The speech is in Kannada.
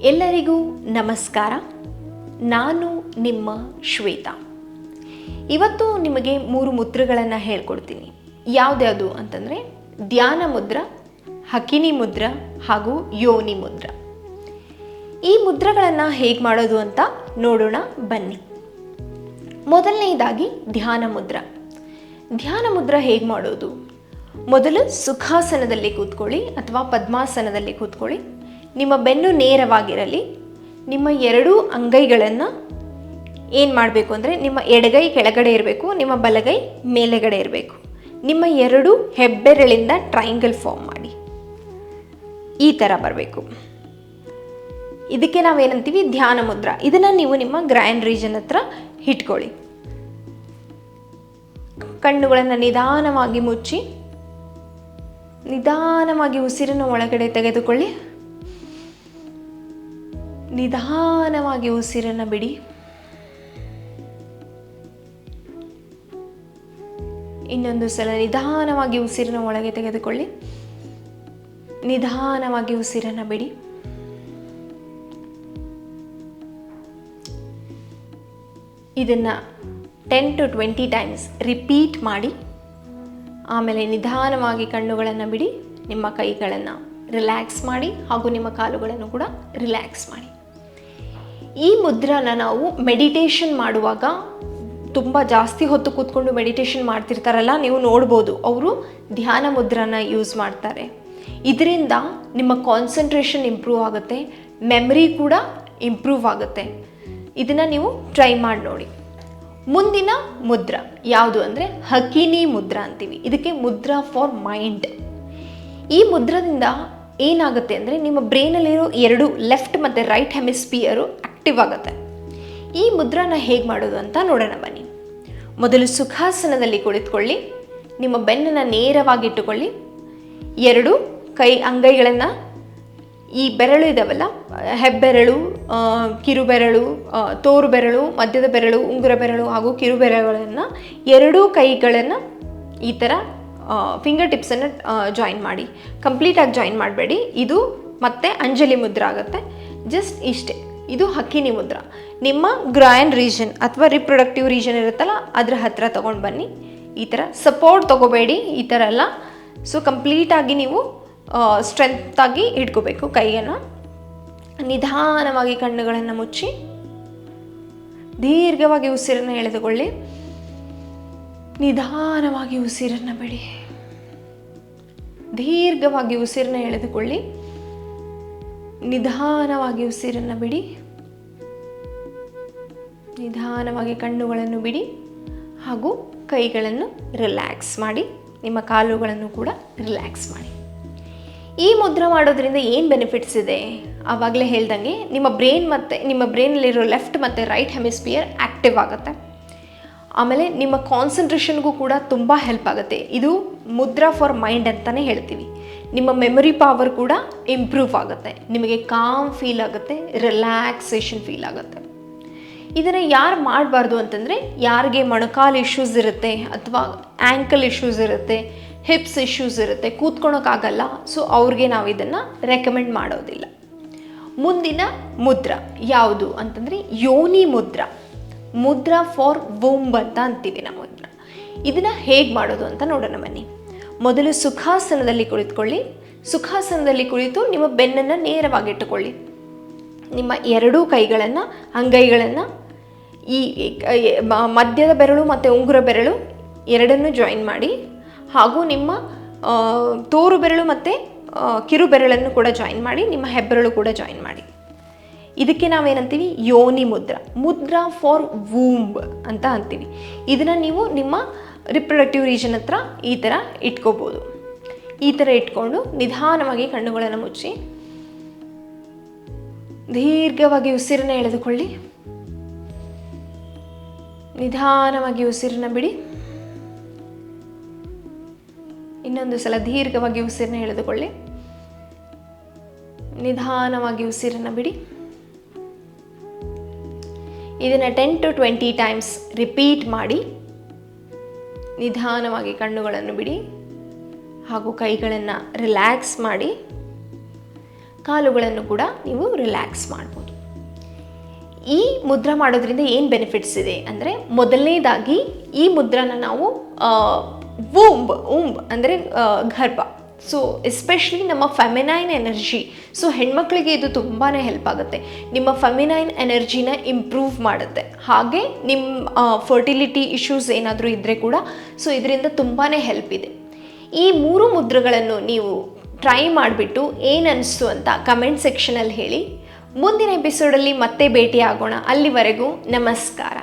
ಎಲ್ಲರಿಗೂ ನಮಸ್ಕಾರ. ನಾನು ನಿಮ್ಮ ಶ್ವೇತಾ. ಇವತ್ತು ನಿಮಗೆ 3 ಮುದ್ರೆಗಳನ್ನು ಹೇಳ್ಕೊಡ್ತೀನಿ. ಯಾವ್ದ್ಯಾವುದು ಅಂತಂದರೆ ಧ್ಯಾನ ಮುದ್ರ, ಹಕಿನಿ ಮುದ್ರ ಹಾಗೂ ಯೋನಿ ಮುದ್ರ. ಈ ಮುದ್ರೆಗಳನ್ನು ಹೇಗೆ ಮಾಡೋದು ಅಂತ ನೋಡೋಣ ಬನ್ನಿ. ಮೊದಲನೇದಾಗಿ ಧ್ಯಾನ ಮುದ್ರ. ಧ್ಯಾನ ಮುದ್ರ ಹೇಗೆ ಮಾಡೋದು? ಮೊದಲು ಸುಖಾಸನದಲ್ಲಿ ಕೂತ್ಕೊಳ್ಳಿ ಅಥವಾ ಪದ್ಮಾಸನದಲ್ಲಿ ಕೂತ್ಕೊಳ್ಳಿ. ನಿಮ್ಮ ಬೆನ್ನು ನೇರವಾಗಿರಲಿ. ನಿಮ್ಮ 2 ಅಂಗೈಗಳನ್ನು ಏನು ಮಾಡಬೇಕು ಅಂದರೆ, ನಿಮ್ಮ ಎಡಗೈ ಕೆಳಗಡೆ ಇರಬೇಕು, ನಿಮ್ಮ ಬಲಗೈ ಮೇಲೆಗಡೆ ಇರಬೇಕು. ನಿಮ್ಮ 2 ಹೆಬ್ಬೆರಳಿಂದ ಟ್ರಯಾಂಗಲ್ ಫಾರ್ಮ್ ಮಾಡಿ ಈ ಥರ ಬರಬೇಕು. ಇದಕ್ಕೆ ನಾವೇನಂತೀವಿ ಧ್ಯಾನ ಮುದ್ರ. ಇದನ್ನು ನೀವು ನಿಮ್ಮ ಗ್ರ್ಯಾಂಡ್ ರೀಜನ್ ಹತ್ರ ಇಟ್ಕೊಳ್ಳಿ. ಕಣ್ಣುಗಳನ್ನು ನಿಧಾನವಾಗಿ ಮುಚ್ಚಿ ನಿಧಾನವಾಗಿ ಉಸಿರನ್ನು ಒಳಗಡೆ ತೆಗೆದುಕೊಳ್ಳಿ. ನಿಧಾನವಾಗಿ ಉಸಿರನ್ನು ಬಿಡಿ. ಇನ್ನೊಂದು ಸಲ ನಿಧಾನವಾಗಿ ಉಸಿರನ್ನು ಒಳಗೆ ತೆಗೆದುಕೊಳ್ಳಿ. ನಿಧಾನವಾಗಿ ಉಸಿರನ್ನು ಬಿಡಿ. ಇದನ್ನು 10 to 20 ಟೈಮ್ಸ್ ರಿಪೀಟ್ ಮಾಡಿ. ಆಮೇಲೆ ನಿಧಾನವಾಗಿ ಕಣ್ಣುಗಳನ್ನು ಬಿಡಿ. ನಿಮ್ಮ ಕೈಗಳನ್ನು ರಿಲ್ಯಾಕ್ಸ್ ಮಾಡಿ ಹಾಗೂ ನಿಮ್ಮ ಕಾಲುಗಳನ್ನು ಕೂಡ ರಿಲ್ಯಾಕ್ಸ್ ಮಾಡಿ. ಈ ಮುದ್ರನ ನಾವು ಮೆಡಿಟೇಷನ್ ಮಾಡುವಾಗ, ತುಂಬ ಜಾಸ್ತಿ ಹೊತ್ತು ಕೂತ್ಕೊಂಡು ಮೆಡಿಟೇಷನ್ ಮಾಡ್ತಿರ್ತಾರಲ್ಲ, ನೀವು ನೋಡ್ಬೋದು ಅವರು ಧ್ಯಾನ ಮುದ್ರನ ಯೂಸ್ ಮಾಡ್ತಾರೆ. ಇದರಿಂದ ನಿಮ್ಮ ಕಾನ್ಸಂಟ್ರೇಷನ್ ಇಂಪ್ರೂವ್ ಆಗುತ್ತೆ, ಮೆಮರಿ ಕೂಡ ಇಂಪ್ರೂವ್ ಆಗುತ್ತೆ. ಇದನ್ನು ನೀವು ಟ್ರೈ ಮಾಡಿ ನೋಡಿ. ಮುಂದಿನ ಮುದ್ರ ಯಾವುದು ಅಂದರೆ ಹಕಿನಿ ಮುದ್ರ ಅಂತೀವಿ. ಇದಕ್ಕೆ ಮುದ್ರ ಫಾರ್ ಮೈಂಡ್. ಈ ಮುದ್ರದಿಂದ ಏನಾಗುತ್ತೆ ಅಂದರೆ, ನಿಮ್ಮ ಬ್ರೈನಲ್ಲಿರೋ 2 ಲೆಫ್ಟ್ ಮತ್ತು ರೈಟ್ ಹೆಮಿಸ್ಫಿಯರು ಆಕ್ಟಿವ್ ಆಗುತ್ತೆ. ಈ ಮುದ್ರನ ಹೇಗೆ ಮಾಡೋದು ಅಂತ ನೋಡೋಣ ಬನ್ನಿ. ಮೊದಲು ಸುಖಾಸನದಲ್ಲಿ ಕುಳಿತುಕೊಳ್ಳಿ. ನಿಮ್ಮ ಬೆನ್ನನ್ನು ನೇರವಾಗಿ ಇಟ್ಟುಕೊಳ್ಳಿ. 2 ಅಂಗೈಗಳನ್ನು, ಈ ಬೆರಳು ಇದಾವಲ್ಲ, ಹೆಬ್ಬೆರಳು, ಕಿರುಬೆರಳು, ತೋರು ಬೆರಳು, ಮಧ್ಯದ ಬೆರಳು, ಉಂಗುರ ಬೆರಳು ಹಾಗೂ ಕಿರುಬೆರಳುಗಳನ್ನು 2 ಕೈಗಳನ್ನು ಈ ಥರ ಫಿಂಗರ್ ಟಿಪ್ಸನ್ನು ಜಾಯಿನ್ ಮಾಡಿ. ಕಂಪ್ಲೀಟಾಗಿ ಜಾಯಿನ್ ಮಾಡಬೇಡಿ. ಇದು ಮತ್ತೆ ಅಂಜಲಿ ಮುದ್ರ ಆಗುತ್ತೆ. ಜಸ್ಟ್ ಇಷ್ಟೇ. ಇದು ಹಕಿನಿ ಮುದ್ರ. ನಿಮ್ಮ ಗ್ರ್ಯಾಂಡ್ ರೀಜನ್ ಅಥವಾ ರಿಪ್ರೊಡಕ್ಟಿವ್ ರೀಜನ್ ಇರುತ್ತಲ್ಲ, ಅದರ ಹತ್ರ ತೊಗೊಂಡು ಬನ್ನಿ. ಈ ಥರ ಸಪೋರ್ಟ್ ತೊಗೋಬೇಡಿ, ಈ ಥರ ಎಲ್ಲ. ಸೊ ಕಂಪ್ಲೀಟಾಗಿ ನೀವು ಸ್ಟ್ರೆಂತಾಗಿ ಇಟ್ಕೋಬೇಕು ಕೈಯನ್ನು. ನಿಧಾನವಾಗಿ ಕಣ್ಣುಗಳನ್ನು ಮುಚ್ಚಿ ದೀರ್ಘವಾಗಿ ಉಸಿರನ್ನು ಎಳೆದುಕೊಳ್ಳಿ. ನಿಧಾನವಾಗಿ ಉಸಿರನ್ನು ಬಿಡಿ. ದೀರ್ಘವಾಗಿ ಉಸಿರನ್ನು ಎಳೆದುಕೊಳ್ಳಿ. ನಿಧಾನವಾಗಿ ಉಸಿರನ್ನು ಬಿಡಿ. ನಿಧಾನವಾಗಿ ಕಣ್ಣುಗಳನ್ನು ಬಿಡಿ ಹಾಗೂ ಕೈಗಳನ್ನು ರಿಲ್ಯಾಕ್ಸ್ ಮಾಡಿ. ನಿಮ್ಮ ಕಾಲುಗಳನ್ನು ಕೂಡ ರಿಲ್ಯಾಕ್ಸ್ ಮಾಡಿ. ಈ ಮುದ್ರ ಮಾಡೋದ್ರಿಂದ ಏನು ಬೆನಿಫಿಟ್ಸ್ ಇದೆ? ಆವಾಗಲೇ ಹೇಳ್ದಂಗೆ ನಿಮ್ಮ ಬ್ರೈನಲ್ಲಿರೋ ಲೆಫ್ಟ್ ಮತ್ತು ರೈಟ್ ಹೆಮಿಸ್ಫಿಯರ್ ಆ್ಯಕ್ಟಿವ್ ಆಗುತ್ತೆ. ಆಮೇಲೆ ನಿಮ್ಮ ಕಾನ್ಸಂಟ್ರೇಷನ್ಗೂ ಕೂಡ ತುಂಬ ಹೆಲ್ಪ್ ಆಗುತ್ತೆ. ಇದು ಮುದ್ರಾ ಫಾರ್ ಮೈಂಡ್ ಅಂತಲೇ ಹೇಳ್ತೀವಿ. ನಿಮ್ಮ ಮೆಮೊರಿ ಪವರ್ ಕೂಡ ಇಂಪ್ರೂವ್ ಆಗುತ್ತೆ. ನಿಮಗೆ ಕಾಮ್ ಫೀಲ್ ಆಗುತ್ತೆ, ರಿಲ್ಯಾಕ್ಸೇಷನ್ ಫೀಲ್ ಆಗುತ್ತೆ. ಇದನ್ನು ಯಾರು ಮಾಡಬಾರ್ದು ಅಂತಂದರೆ, ಯಾರಿಗೆ ಮೊಣಕಾಲು ಇಶ್ಯೂಸ್ ಇರುತ್ತೆ ಅಥವಾ ಆ್ಯಂಕಲ್ ಇಶ್ಯೂಸ್ ಇರುತ್ತೆ, ಹಿಪ್ಸ್ ಇಶ್ಯೂಸ್ ಇರುತ್ತೆ, ಕೂತ್ಕೊಳಕ್ಕಾಗಲ್ಲ, ಸೊ ಅವ್ರಿಗೆ ನಾವು ಇದನ್ನು ರೆಕಮೆಂಡ್ ಮಾಡೋದಿಲ್ಲ. ಮುಂದಿನ ಮುದ್ರ ಯಾವುದು ಅಂತಂದರೆ ಯೋನಿ ಮುದ್ರ. ಮುದ್ರ ಫಾರ್ ವೂಂಬ್ ಅಂತ ಅಂತೀವಿ ನಾವು ಮುದ್ರ. ಇದನ್ನು ಹೇಗೆ ಮಾಡೋದು ಅಂತ ನೋಡೋಣ ಬನ್ನಿ. ಮೊದಲು ಸುಖಾಸನದಲ್ಲಿ ಕುಳಿತುಕೊಳ್ಳಿ. ಸುಖಾಸನದಲ್ಲಿ ಕುಳಿತು ನಿಮ್ಮ ಬೆನ್ನನ್ನು ನೇರವಾಗಿ ಇಟ್ಟುಕೊಳ್ಳಿ. ನಿಮ್ಮ 2 ಕೈಗಳನ್ನು, ಅಂಗೈಗಳನ್ನು, ಈ ಮಧ್ಯದ ಬೆರಳು ಮತ್ತು ಉಂಗುರ ಬೆರಳು 2 ಜಾಯಿನ್ ಮಾಡಿ ಹಾಗೂ ನಿಮ್ಮ ತೋರು ಬೆರಳು ಮತ್ತು ಕಿರು ಬೆರಳನ್ನು ಕೂಡ ಜಾಯಿನ್ ಮಾಡಿ. ನಿಮ್ಮ ಹೆಬ್ಬೆರಳು ಕೂಡ ಜಾಯಿನ್ ಮಾಡಿ. ಇದಕ್ಕೆ ನಾವೇನಂತೀವಿ ಯೋನಿ ಮುದ್ರ. ಮುದ್ರ ಫಾರ್ ವೂಂಬ್ ಅಂತ ಅಂತೀವಿ. ಇದನ್ನು ನೀವು ನಿಮ್ಮ ರಿಪ್ರೊಡಕ್ಟಿವ್ ರೀಜನ್ ಹತ್ರ ಈ ಥರ ಇಟ್ಕೋಬೋದು. ಈ ಥರ ಇಟ್ಕೊಂಡು ನಿಧಾನವಾಗಿ ಕಣ್ಣುಗಳನ್ನು ಮುಚ್ಚಿ ದೀರ್ಘವಾಗಿ ಉಸಿರನ್ನು ಎಳೆದುಕೊಳ್ಳಿ. ನಿಧಾನವಾಗಿ ಉಸಿರನ್ನು ಬಿಡಿ. ಇನ್ನೊಂದು ಸಲ ದೀರ್ಘವಾಗಿ ಉಸಿರನ್ನು ಎಳೆದುಕೊಳ್ಳಿ. ನಿಧಾನವಾಗಿ ಉಸಿರನ್ನು ಬಿಡಿ. ಇದನ್ನು 10 to 20 ಟೈಮ್ಸ್ ರಿಪೀಟ್ ಮಾಡಿ. ನಿಧಾನವಾಗಿ ಕಣ್ಣುಗಳನ್ನು ಬಿಡಿ ಹಾಗೂ ಕೈಗಳನ್ನು ರಿಲ್ಯಾಕ್ಸ್ ಮಾಡಿ. ಕಾಲುಗಳನ್ನು ಕೂಡ ನೀವು ರಿಲ್ಯಾಕ್ಸ್ ಮಾಡ್ಬೋದು. ಈ ಮುದ್ರ ಮಾಡೋದ್ರಿಂದ ಏನು ಬೆನಿಫಿಟ್ಸ್ ಇದೆ ಅಂದರೆ, ಮೊದಲನೇದಾಗಿ ಈ ಮುದ್ರನ ನಾವು ಊಂಬ್ ಅಂದರೆ ಗರ್ಭ, ಸೊ ಎಸ್ಪೆಷಲಿ ನಮ್ಮ ಫೆಮಿನೈನ್ ಎನರ್ಜಿ, ಸೊ ಹೆಣ್ಮಕ್ಳಿಗೆ ಇದು ತುಂಬಾ ಹೆಲ್ಪ್ ಆಗುತ್ತೆ. ನಿಮ್ಮ ಫೆಮಿನೈನ್ ಎನರ್ಜಿನ ಇಂಪ್ರೂವ್ ಮಾಡುತ್ತೆ. ಹಾಗೆ ನಿಮ್ಮ ಫರ್ಟಿಲಿಟಿ ಇಶ್ಯೂಸ್ ಏನಾದರೂ ಇದ್ದರೆ ಕೂಡ ಸೊ ಇದರಿಂದ ತುಂಬಾ ಹೆಲ್ಪ್ ಇದೆ. ಈ 3 ಮುದ್ರೆಗಳನ್ನು ನೀವು ಟ್ರೈ ಮಾಡಿಬಿಟ್ಟು ಏನು ಅನಿಸ್ತು ಅಂತ ಕಮೆಂಟ್ ಸೆಕ್ಷನಲ್ಲಿ ಹೇಳಿ. ಮುಂದಿನ ಎಪಿಸೋಡಲ್ಲಿ ಮತ್ತೆ ಭೇಟಿ ಆಗೋಣ. ಅಲ್ಲಿವರೆಗೂ ನಮಸ್ಕಾರ.